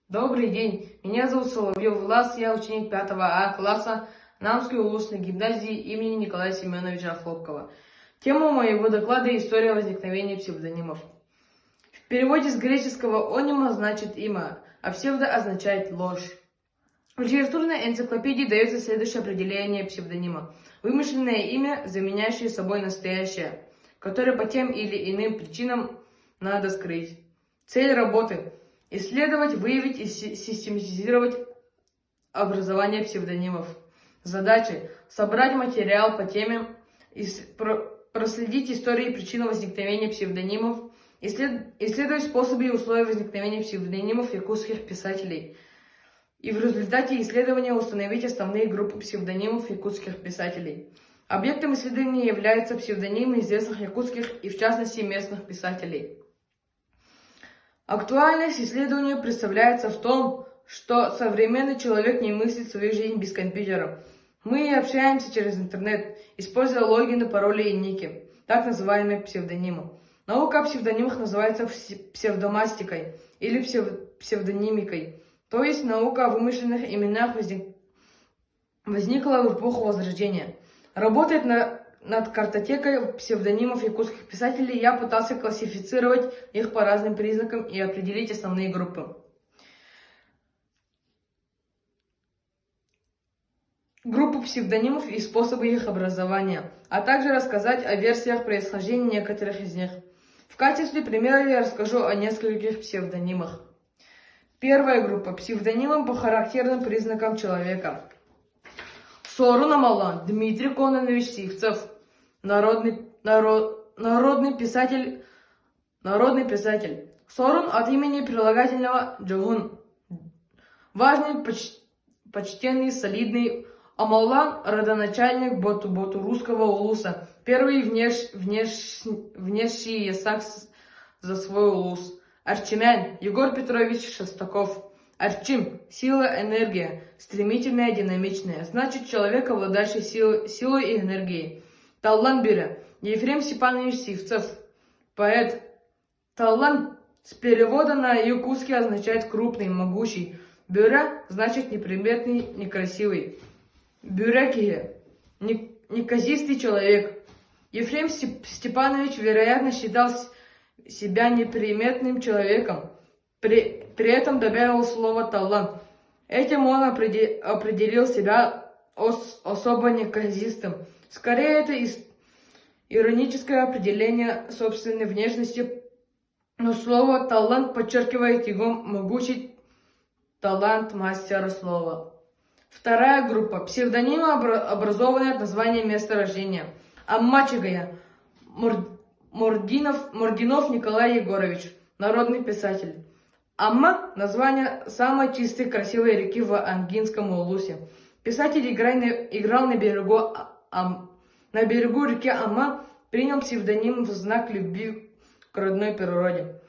Добрый день, меня зовут Соловьев Влас, я ученик 5 А класса Намской улусной гимназии имени Николая Семеновича Хлопкова. Тема моего доклада – история возникновения псевдонимов. В переводе с греческого «онима» значит «имя», а «псевдо» означает «ложь». В литературной энциклопедии дается следующее определение псевдонима. Вымышленное имя, заменяющее собой настоящее, которое по тем или иным причинам надо скрыть. Цель работы – исследовать, выявить и систематизировать образование псевдонимов. Задачи – собрать материал по теме, проследить историю и причину возникновения псевдонимов, исследовать способы и условия возникновения псевдонимов якутских писателей. И в результате исследования установить основные группы псевдонимов якутских писателей. Объектом исследования являются псевдонимы известных якутских и, в частности, местных писателей. Актуальность исследования представляется в том, что современный человек не мыслит свою жизнь без компьютера. Мы общаемся через интернет, используя логины, пароли и ники, так называемые псевдонимы. Наука о псевдонимах называется псевдомастикой или псевдонимикой, то есть наука о вымышленных именах возникла в эпоху Возрождения. Работает над картотекой псевдонимов якутских писателей, я пытался классифицировать их по разным признакам и определить основные группы. Группы псевдонимов и способы их образования, а также рассказать о версиях происхождения некоторых из них. В качестве примера я расскажу о нескольких псевдонимах. Первая группа – псевдонимы по характерным признакам человека. Сорун Амалан Дмитрий Кононович Сивцев, народный писатель. Сорун от имени прилагательного Джогун. Важный, почтенный, солидный. Амалан – родоначальник Боту русского улуса. Первый внесший ясак за свой улус. Арчимян Егор Петрович Шестаков. Арчим – сила, энергия, стремительная, динамичная. Значит, человек, обладающий силой и энергией. Таллан Биря Ефрем Степанович Сивцев. Поэт. Таллан с перевода на якутский означает крупный, могучий. Бюря значит неприметный, некрасивый. Бюрякие – неказистый человек. Ефрем Степанович, вероятно, считал себя неприметным человеком. При этом добавил слово «талант». Этим он определил себя особо неказистым. Скорее, это ироническое определение собственной внешности, но слово «талант» подчеркивает его могучий талант мастера слова. Вторая группа – псевдонимы, образованные от названия места рождения. Аммачигая Мординов Николай Егорович, народный писатель. Амма – название самой чистой красивой реки в Ангинском улусе. Писатель играл на берегу реки Амма, принял псевдоним в знак любви к родной природе.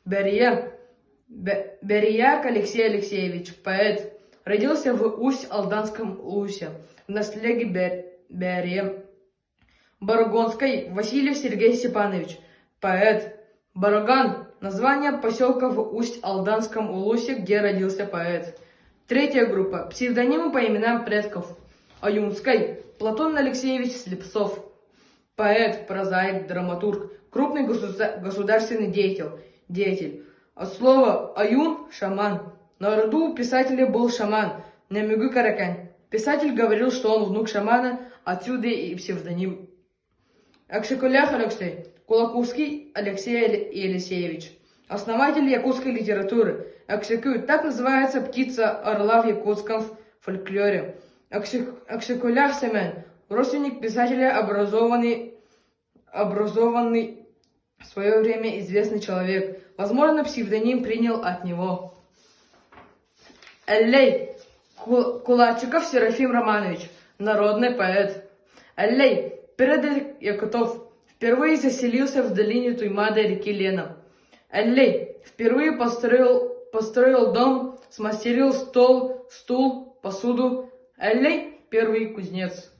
Берияк Алексей Алексеевич, поэт. Родился в Усть-Алданском улусе, в наследии Берия. Барагонской Васильев Сергей Степанович, поэт. Бараган – название поселка в Усть-Алданском улусе, где родился поэт. Третья группа – псевдонимы по именам предков. Аюнской Платон Алексеевич Слепцов, поэт, прозаик, драматург, крупный государственный деятель. От слова «аюн» – шаман. На роду у писателя был шаман Немюгу Каракань. Писатель говорил, что он внук шамана, отсюда и псевдоним. Акшикулях Алексей, Кулаковский Алексей Елисеевич, основатель якутской литературы. Акшикуль – так называется птица орла в якутском фольклоре. Акшикулях Семен, родственник писателя, образованный в свое время известный человек. Возможно, псевдоним принял от него. Эллей Кулачиков Серафим Романович, народный поэт. Эллей Передель Якутов впервые заселился в долине Туймада реки Лена. Эллей впервые построил дом, смастерил стул, посуду. Эллей первый кузнец.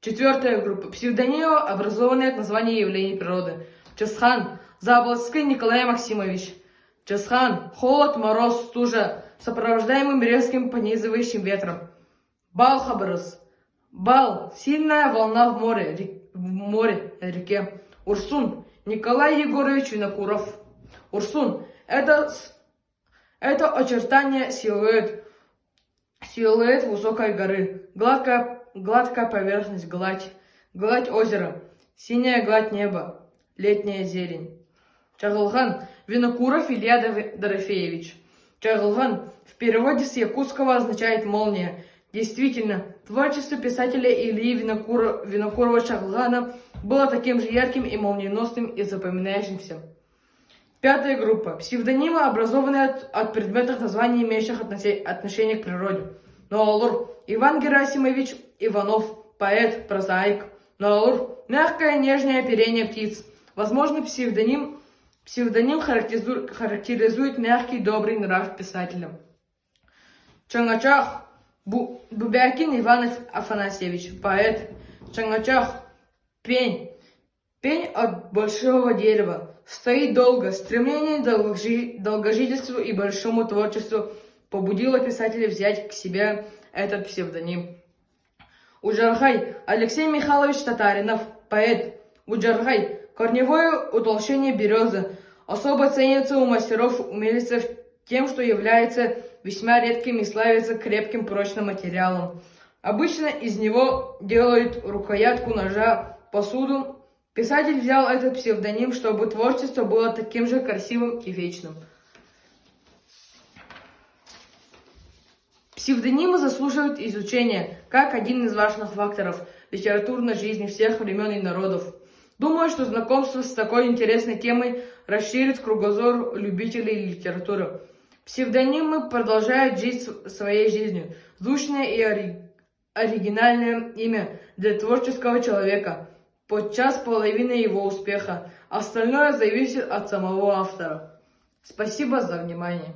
Четвертая группа. Псевдонимы, образованные от названия явлений природы. Чесхан Заблодский Николай Максимович. Чесхан, холод, мороз, стужа, сопровождаемым резким пронизывающим ветром. Бал Хаброс. Бал, сильная волна в море, реке. Урсун, Николай Егорович Винокуров. Урсун, это очертание силуэт высокой горы, гладкая поверхность, гладь озера, синяя гладь неба, летняя зелень. Чагылган, Винокуров Илья Дорофеевич. Чагылган в переводе с якутского означает молния. Действительно, творчество писателя Ильи Винокурова Чагылгана было таким же ярким и молниеносным и запоминающимся. Пятая группа. Псевдонимы, образованные от предметов названий, имеющих отношение к природе. Ноалур. Иван Герасимович Иванов. Поэт, прозаик. Ноалур. Мягкое, нежное оперение птиц. Возможно, псевдоним характеризует мягкий, добрый нрав писателя. Чангачах. Бубякин Иван Афанасьевич. Поэт. Чангачах. Пень. Пень от большого дерева. Стоит долго. Стремление к долгожительству и большому творчеству побудило писателя взять к себе этот псевдоним. Уджархай. Алексей Михайлович Татаринов. Поэт. Уджархай. Корневое утолщение березы. Особо ценится у мастеров-умельцев тем, что является весьма редким и славится крепким прочным материалом. Обычно из него делают рукоятку ножа, посуду. Писатель взял этот псевдоним, чтобы творчество было таким же красивым и вечным. Псевдонимы заслуживают изучения, как один из важных факторов литературной жизни всех времен и народов. Думаю, что знакомство с такой интересной темой расширит кругозор любителей литературы. Псевдонимы продолжают жить своей жизнью. Звучное и оригинальное имя для творческого человека – подчас половина его успеха. Остальное зависит от самого автора. Спасибо за внимание.